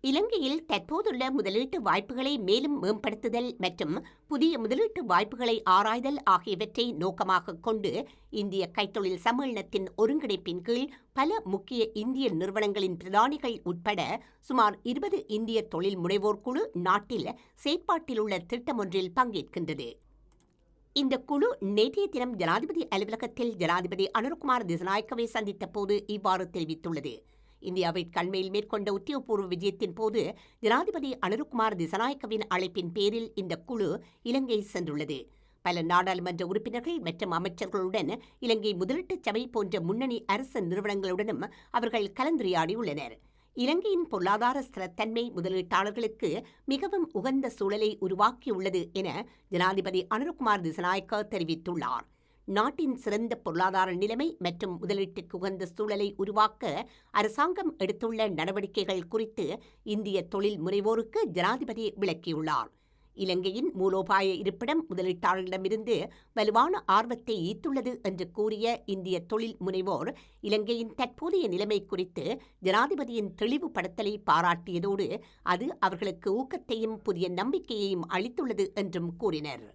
இலங்கையில் தற்போதுள்ள முதலீட்டு வாய்ப்புகளை மேலும் மேம்படுத்துதல் மற்றும் புதிய முதலீட்டு வாய்ப்புகளை ஆராய்தல் ஆகியவற்றை நோக்கமாகக் கொண்டு இந்திய கைத்தொழில் சம்மேளனத்தின் ஒருங்கிணைப்பின் கீழ் பல முக்கிய இந்திய நிறுவனங்களின் பிரதானிகள் உட்பட சுமார் 20 இந்திய தொழில் முனைவோர் குழு நாட்டில் செயற்பாட்டில் உள்ள திட்டமொன்றில் பங்கேற்கின்றது. இந்த குழு நேற்றைய தினம் ஜனாதிபதி அலுவலகத்தில் ஜனாதிபதி அனுரகுமார் திசாநாயக்கவை சந்தித்த போது இவ்வாறு தெரிவித்துள்ளது. இந்தியாவிற்கு அண்மையில் மேற்கொண்ட உத்தியோகபூர்வ விஜயத்தின் போது ஜனாதிபதி அனுரகுமார் திசாநாயக்கவின் அழைப்பின் பேரில் இந்த குழு இலங்கை சென்றுள்ளது. பல நாடாளுமன்ற உறுப்பினர்கள் மற்றும் அமைச்சர்களுடன் இலங்கை முதலீட்டுச் சபை போன்ற முன்னணி அரசு நிறுவனங்களுடனும் அவர்கள் கலந்துரையாடியுள்ளனர். இலங்கையின் பொருளாதார ஸ்திரத்தன்மை முதலீட்டாளர்களுக்கு மிகவும் உகந்த சூழலை உருவாக்கியுள்ளது என ஜனாதிபதி அனுரகுமார் திசாநாயக்க தெரிவித்துள்ளார். நாட்டின் சிறந்த பொருளாதார நிலைமை மற்றும் முதலீட்டிற்கு உகந்த சூழலை உருவாக்க அரசாங்கம் எடுத்துள்ள நடவடிக்கைகள் குறித்து இந்திய தொழில் முனைவோருக்கு ஜனாதிபதி விளக்கியுள்ளார். இலங்கையின் மூலோபாய இருப்பிடம் முதலீட்டாளர்களிடமிருந்து வலுவான ஆர்வத்தை ஈர்த்துள்ளது என்று கூறிய இந்திய தொழில் முனைவோர் இலங்கையின் தற்போதைய நிலைமை குறித்து ஜனாதிபதியின் தெளிவுபடுத்தலை பாராட்டியதோடு அது அவர்களுக்கு ஊக்கத்தையும் புதிய நம்பிக்கையையும் அளித்துள்ளது என்றும் கூறினர்.